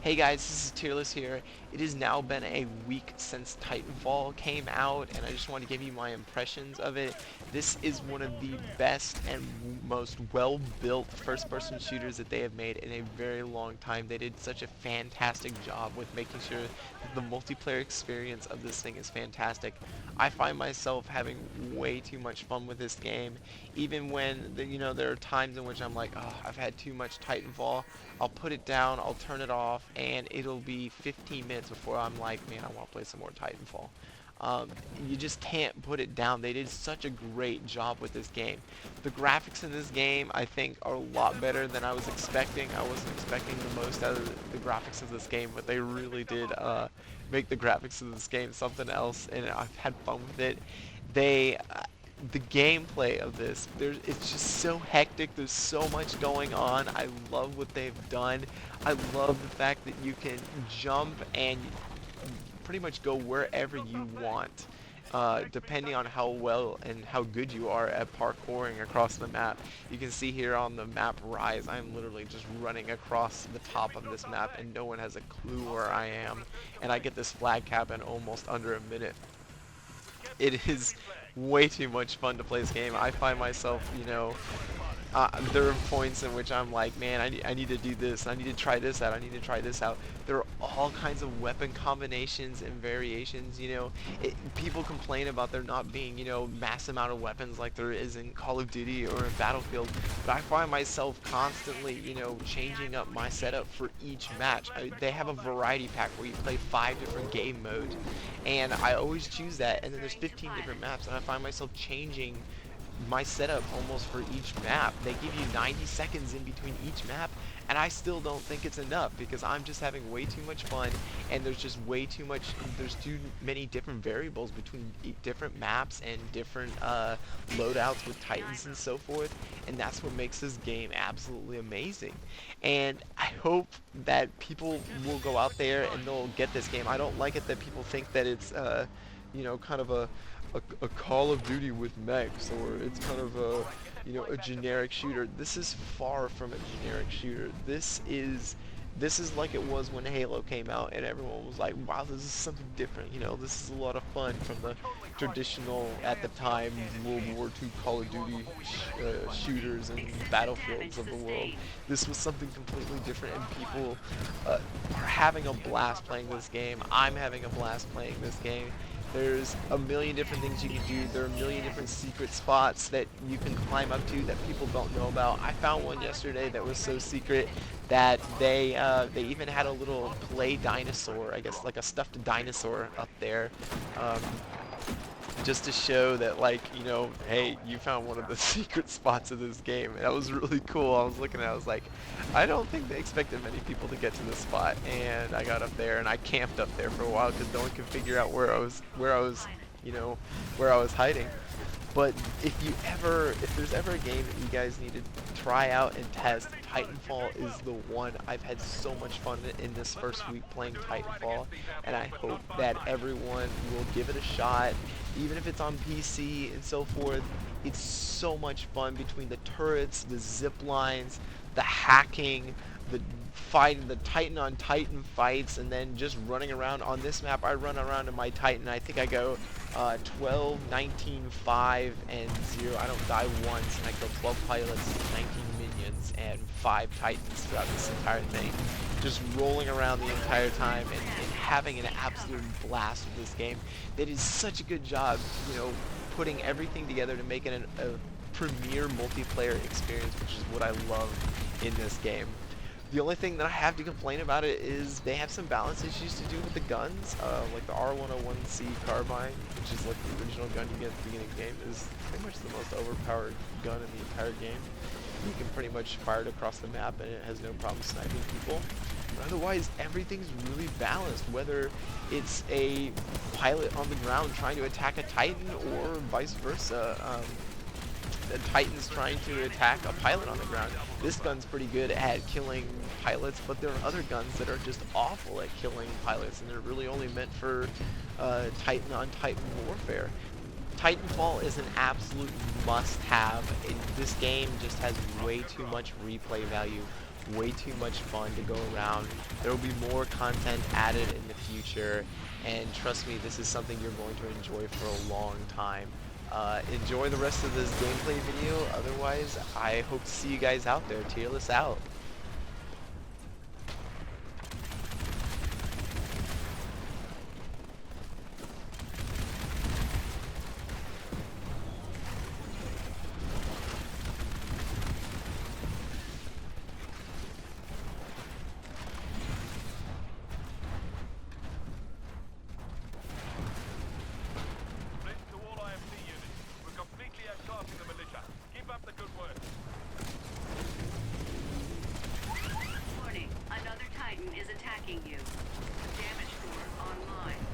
Hey guys, this is Tearless here. It has now been a week since Titanfall came out, and I just want to give you my impressions of it. This is one of the best and most well-built first-person shooters that they have made in a very long time. They did such a fantastic job with making sure that the multiplayer experience of this thing is fantastic. I find myself having way too much fun with this game, even when there are times in which I'm like, oh, I've had too much Titanfall. I'll put it down, I'll turn it off, and it'll be 15 minutes before I'm like, man, I want to play some more Titanfall. You just can't put it down. They did such a great job with this game. The graphics in this game, I think, are a lot better than I was expecting. I wasn't expecting the most out of the graphics of this game, but they really did make the graphics of this game something else, and I've had fun with it. They the gameplay of this, it's just so hectic. There's so much going on. I love what they've done. I love the fact that you can jump and pretty much go wherever you want, depending on how well and how good you are at parkouring across the map. You can see here on the map Rise, I'm literally just running across the top of this map and no one has a clue where I am. And I get this flag cap in almost under a minute. It is way too much fun to play this game. I find myself, there are points in which I'm like, man, I need to do this. I need to try this out. I need to try this out. There are all kinds of weapon combinations and variations. People complain about there not being, mass amount of weapons like there is in Call of Duty or in Battlefield. But I find myself constantly, changing up my setup for each match. They have a variety pack where you play 5 different game modes, and I always choose that. And then there's 15 different maps, and I find myself changing my setup almost for each map. They give you 90 seconds in between each map, and I still don't think it's enough because I'm just having way too much fun, and there's just way too much, there's too many different variables between different maps and different loadouts with Titans and so forth, and that's what makes this game absolutely amazing. And I hope that people will go out there and they'll get this game. I don't like it that people think that it's kind of a Call of Duty with mechs, or it's kind of a generic shooter. This is far from a generic shooter. This is like it was when Halo came out, and everyone was like, wow, this is something different. This is a lot of fun from the traditional, at the time, World War II Call of Duty shooters and battlefields of the world. This was something completely different, and people are having a blast playing this game. I'm having a blast playing this game. There's a million different things you can do. There are a million different secret spots that you can climb up to that people don't know about. I found one yesterday that was so secret that they even had a little play dinosaur, I guess like a stuffed dinosaur up there, just to show that, like, hey, you found one of the secret spots of this game. And that was really cool. I was looking at it, I was like, I don't think they expected many people to get to this spot. And I got up there and I camped up there for a while because no one could figure out where I was hiding. But if there's ever a game that you guys need to try out and test, Titanfall is the one. I've had so much fun in this first week playing Titanfall, and I hope that everyone will give it a shot, even if it's on PC and so forth. It's so much fun between the turrets, the zip lines, the hacking, the fighting, the Titan on Titan fights, and then just running around. On this map, I run around in my Titan. I think I go 12, 19, 5, and 0. I don't die once, and I kill 12 pilots, 19 minions, and 5 Titans throughout this entire thing. Just rolling around the entire time and having an absolute blast with this game. They did such a good job, putting everything together to make it a premier multiplayer experience, which is what I love in this game. The only thing that I have to complain about it is they have some balance issues to do with the guns, like the R101C carbine, which is like the original gun you get at the beginning of the game, is pretty much the most overpowered gun in the entire game. You can pretty much fire it across the map and it has no problem sniping people. But otherwise, everything's really balanced, whether it's a pilot on the ground trying to attack a Titan or vice versa. The Titan's trying to attack a pilot on the ground. This gun's pretty good at killing pilots, but there are other guns that are just awful at killing pilots, and they're really only meant for Titan on Titan warfare. Titanfall is an absolute must-have. This game just has way too much replay value. way too much fun to go around. There will be more content added in the future, and trust me, this is something you're going to enjoy for a long time. Enjoy the rest of this gameplay video. Otherwise, I hope to see you guys out there. Tearless out. Warning, another Titan is attacking you. Damage score online.